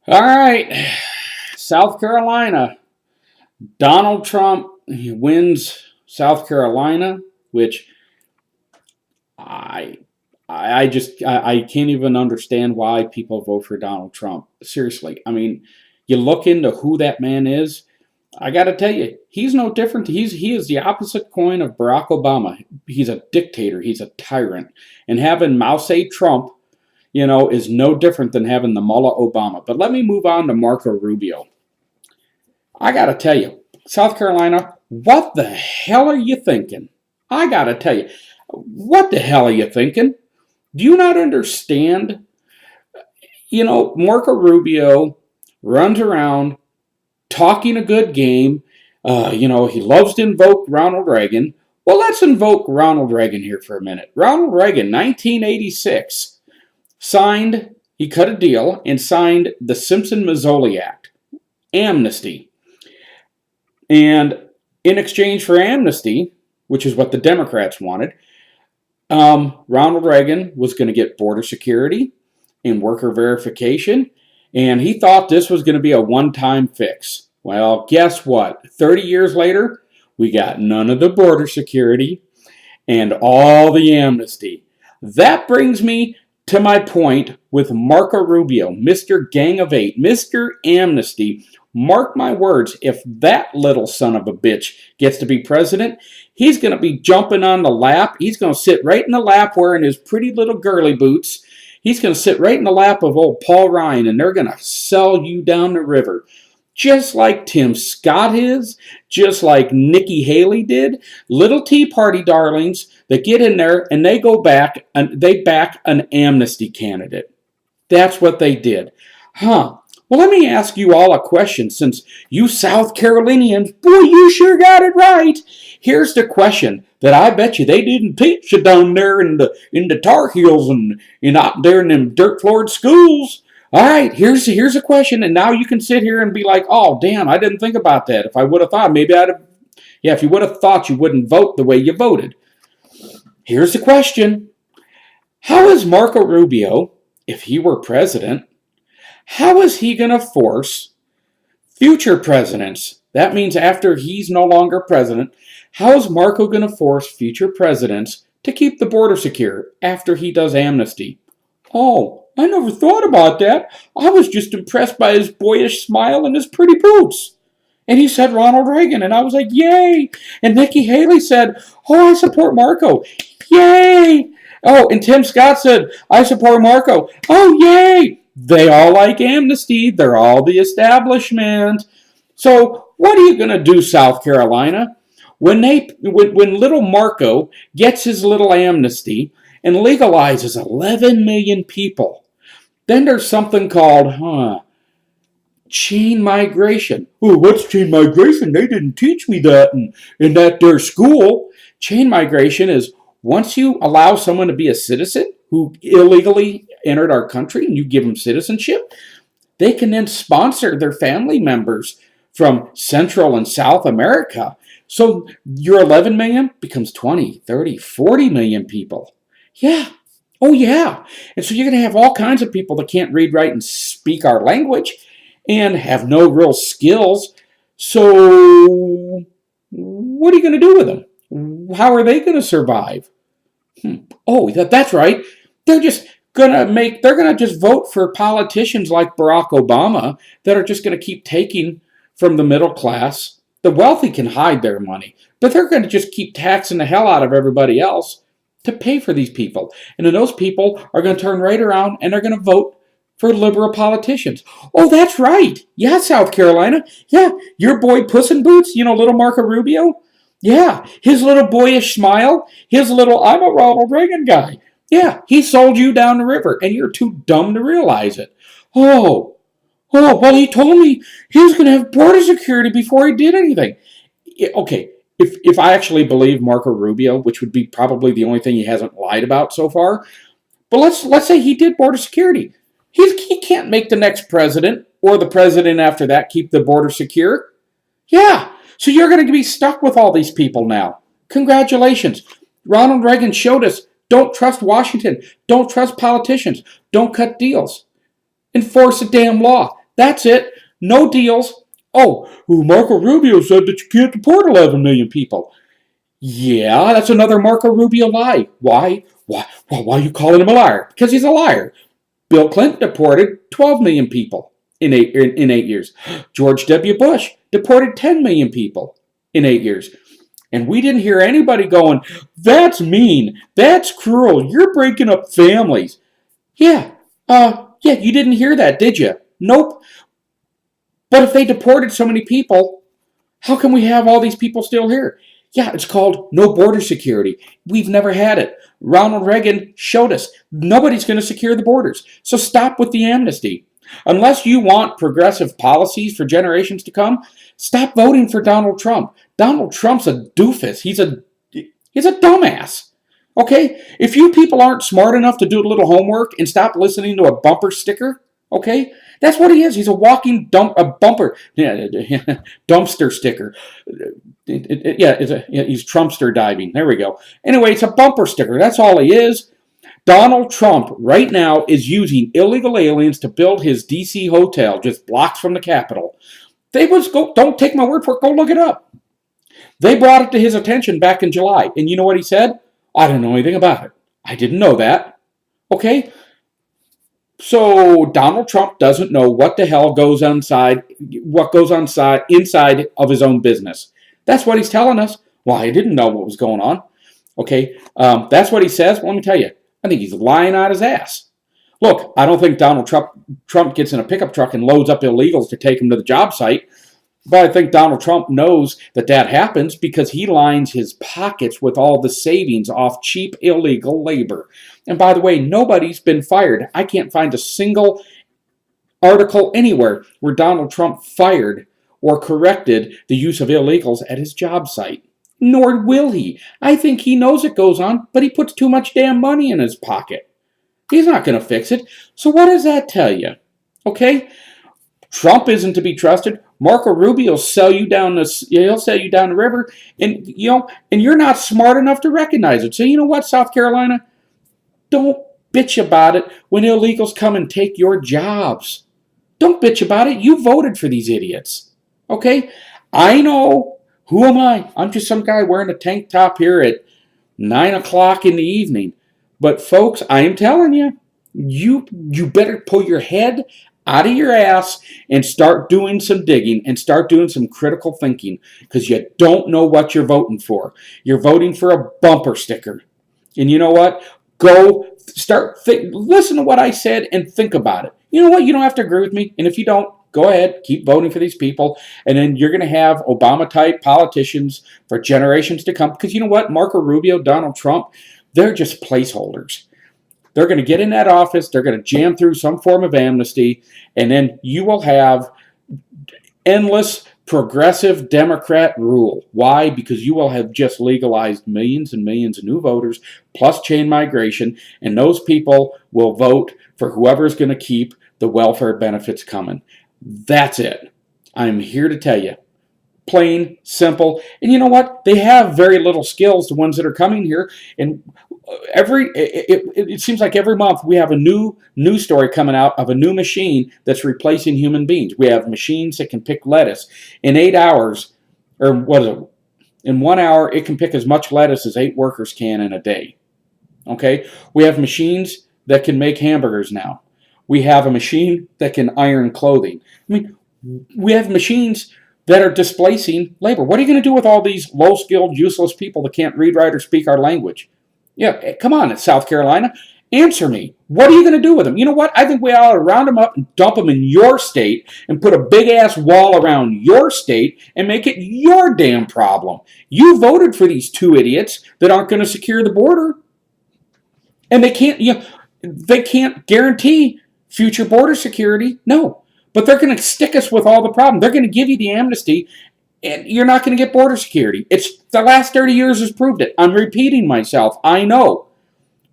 All right, South Carolina. Donald Trump wins South Carolina, which I I can't even understand why people vote for Donald Trump. Seriously, I mean, you look into who that man is. I got to tell you, he's no different. He is the opposite coin of Barack Obama. He's a dictator. He's a tyrant, and having Mao Zedong Trump, is no different than having the mullah Obama. But let me move on to Marco Rubio. I got to tell you, South Carolina, what the hell are you thinking? I got to tell you, what the hell are you thinking? Do you not understand? Marco Rubio runs around talking a good game. He loves to invoke Ronald Reagan. Well, let's invoke Ronald Reagan here for a minute. Ronald Reagan, 1986, he cut a deal and signed the Simpson-Mazzoli Act, AMNESTY. And in exchange for amnesty, which is what the Democrats wanted, Ronald Reagan was going to get border security and worker verification, and he thought this was going to be a one-time fix. Well, guess what? 30 years later, we got none of the border security and all the amnesty. That brings me to my point with Marco Rubio, Mr. Gang of Eight, Mr. Amnesty. Mark my words, if that little son of a bitch gets to be president, he's going to be jumping on the lap. He's going to sit right in the lap wearing his pretty little girly boots. He's going to sit right in the lap of old Paul Ryan, and they're going to sell you down the river. Just like Tim Scott is, just like Nikki Haley did, little Tea Party darlings that get in there and they go back and they back an amnesty candidate. That's what they did. Huh. Well, let me ask you all a question, since you South Carolinians, boy, you sure got it right. Here's the question that I bet you they didn't teach you down there in the Tar Heels and out there in them dirt floored schools. All right, here's a question, and now you can sit here and be like, oh, damn, I didn't think about that. If I would have thought, maybe I'd have, yeah, if you would have thought, you wouldn't vote the way you voted. Here's the question. How is Marco Rubio, if he were president, how is he going to force future presidents? That means after he's no longer president, how is Marco going to force future presidents to keep the border secure after he does amnesty? Oh, I never thought about that. I was just impressed by his boyish smile and his pretty boots. And he said Ronald Reagan, and I was like, yay. And Nikki Haley said, oh, I support Marco. Yay. Oh, and Tim Scott said, I support Marco. Oh, yay. They all like amnesty. They're all the establishment. So what are you going to do, South Carolina? When little Marco gets his little amnesty and legalizes 11 million people, then there's something called, chain migration. Oh, what's chain migration? They didn't teach me that in that their school. Chain migration is once you allow someone to be a citizen who illegally entered our country and you give them citizenship, they can then sponsor their family members from Central and South America. So your 11 million becomes 20, 30, 40 million people. Yeah. Oh, yeah. And so you're going to have all kinds of people that can't read, write, and speak our language and have no real skills. So what are you going to do with them? How are they going to survive? Oh, that's right. They're going to just vote for politicians like Barack Obama that are just going to keep taking from the middle class. The wealthy can hide their money, but they're going to just keep taxing the hell out of everybody else to pay for these people. And then those people are going to turn right around and they're going to vote for liberal politicians. Oh, that's right. Yeah, South Carolina. Yeah, your boy Puss in Boots, little Marco Rubio. Yeah, his little boyish smile, his little, I'm a Ronald Reagan guy. Yeah, he sold you down the river, and you're too dumb to realize it. Oh, well, he told me he was going to have border security before he did anything. Okay, if I actually believe Marco Rubio, which would be probably the only thing he hasn't lied about so far, but let's say he did border security. He can't make the next president or the president after that keep the border secure. Yeah, so you're going to be stuck with all these people now. Congratulations. Ronald Reagan showed us, don't trust Washington. Don't trust politicians. Don't cut deals. Enforce a damn law. That's it. No deals. Oh, Marco Rubio said that you can't deport 11 million people. Yeah, that's another Marco Rubio lie. Why? Why are you calling him a liar? Because he's a liar. Bill Clinton deported 12 million people in 8 years. George W. Bush deported 10 million people in 8 years. And we didn't hear anybody going, that's mean, that's cruel, you're breaking up families. Yeah, you didn't hear that, did you? Nope. But if they deported so many people, how can we have all these people still here? Yeah, it's called no border security. We've never had it. Ronald Reagan showed us nobody's going to secure the borders. So stop with the amnesty. Unless you want progressive policies for generations to come, stop voting for Donald Trump. Donald Trump's a doofus. He's a dumbass. Okay? If you people aren't smart enough to do a little homework and stop listening to a bumper sticker, okay? That's what he is. He's a walking dumpster sticker. He's Trumpster diving. There we go. Anyway, it's a bumper sticker. That's all he is. Donald Trump right now is using illegal aliens to build his D.C. hotel just blocks from the Capitol. Don't take my word for it. Go look it up. They brought it to his attention back in July. And you know what he said? I didn't know anything about it. I didn't know that. Okay? So Donald Trump doesn't know what the hell goes inside of his own business. That's what he's telling us. Well, I didn't know what was going on. Okay? That's what he says. Well, let me tell you. I think he's lying out his ass. Look, I don't think Donald Trump gets in a pickup truck and loads up illegals to take them to the job site. But I think Donald Trump knows that happens because he lines his pockets with all the savings off cheap illegal labor. And by the way, nobody's been fired. I can't find a single article anywhere where Donald Trump fired or corrected the use of illegals at his job site. Nor will he. I think he knows it goes on, but he puts too much damn money in his pocket. He's not going to fix it. So what does that tell you? Okay? Trump isn't to be trusted. Marco Rubio will sell you down the river, and you're not smart enough to recognize it. So you know what, South Carolina? Don't bitch about it when illegals come and take your jobs. Don't bitch about it. You voted for these idiots. Okay? I know. Who am I? I'm just some guy wearing a tank top here at 9 o'clock in the evening. But folks, I am telling you, you better pull your head out of your ass and start doing some digging and start doing some critical thinking because you don't know what you're voting for. You're voting for a bumper sticker. And you know what? Listen to what I said and think about it. You know what? You don't have to agree with me. And if you don't, go ahead, keep voting for these people. And then you're going to have Obama-type politicians for generations to come. Because you know what? Marco Rubio, Donald Trump, they're just placeholders. They're going to get in that office. They're going to jam through some form of amnesty. And then you will have endless progressive Democrat rule. Why? Because you will have just legalized millions and millions of new voters, plus chain migration, and those people will vote for whoever's going to keep the welfare benefits coming. That's it. I'm here to tell you. Plain, simple. And you know what? They have very little skills, the ones that are coming here. And it seems like every month we have a new news story coming out of a new machine that's replacing human beings. We have machines that can pick lettuce. In 8 hours, or what is it? In 1 hour, it can pick as much lettuce as 8 workers can in a day. Okay? We have machines that can make hamburgers now. We have a machine that can iron clothing. I mean, we have machines that are displacing labor. What are you going to do with all these low-skilled, useless people that can't read, write, or speak our language? Yeah, come on, South Carolina. Answer me. What are you going to do with them? You know what? I think we ought to round them up and dump them in your state and put a big-ass wall around your state and make it your damn problem. You voted for these two idiots that aren't going to secure the border. And they can't guarantee future border security. No. But they're going to stick us with all the problem. They're going to give you the amnesty, and you're not going to get border security. It's the last 30 years has proved it. I'm repeating myself. I know.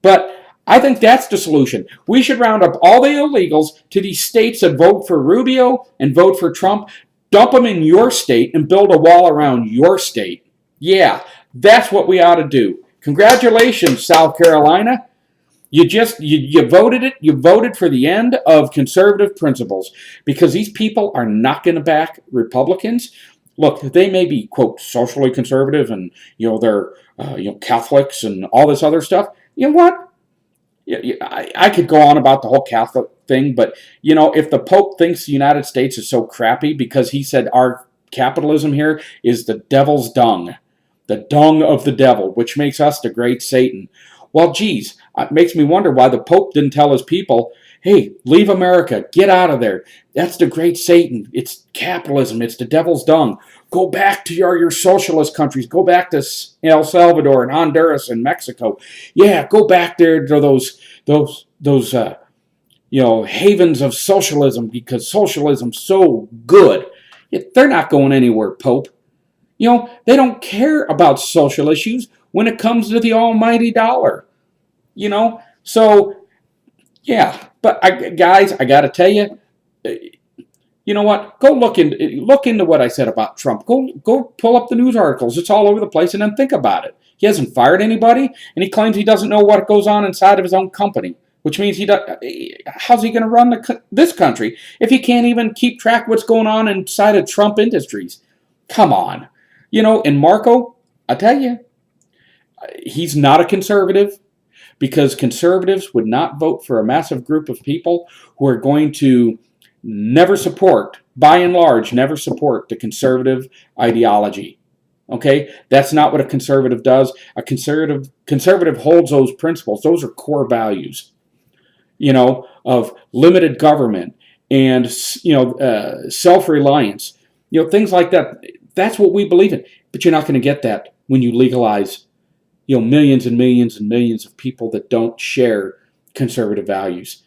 But I think that's the solution. We should round up all the illegals to these states that vote for Rubio and vote for Trump, dump them in your state, and build a wall around your state. Yeah, that's what we ought to do. Congratulations, South Carolina. You voted it. You voted for the end of conservative principles because these people are not going to back Republicans. Look, they may be quote socially conservative and they're Catholics and all this other stuff. You know what? I could go on about the whole Catholic thing, but if the Pope thinks the United States is so crappy because he said our capitalism here is the devil's dung, the dung of the devil, which makes us the great Satan. Well, geez, it makes me wonder why the Pope didn't tell his people, hey, leave America, get out of there. That's the great Satan. It's capitalism. It's the devil's dung. Go back to your socialist countries. Go back to El Salvador and Honduras and Mexico. Yeah, go back there to those havens of socialism because socialism's so good. They're not going anywhere, Pope. They don't care about social issues when it comes to the almighty dollar. So yeah. But guys, I got to tell you, you know what? Go look into what I said about Trump. Go pull up the news articles. It's all over the place, and then think about it. He hasn't fired anybody, and he claims he doesn't know what goes on inside of his own company, which means how's he going to run this country if he can't even keep track of what's going on inside of Trump Industries? Come on. And Marco, I tell you, he's not a conservative because conservatives would not vote for a massive group of people who are going to never support, by and large, never support the conservative ideology. Okay? That's not what a conservative does. A conservative holds those principles. Those are core values, of limited government and, self-reliance, things like that. That's what we believe in. But you're not going to get that when you legalize, millions and millions and millions of people that don't share conservative values.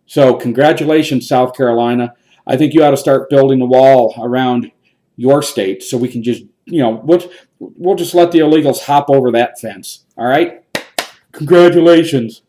So congratulations, South Carolina. I think you ought to start building a wall around your state so we can just, we'll just let the illegals hop over that fence. All right? Congratulations.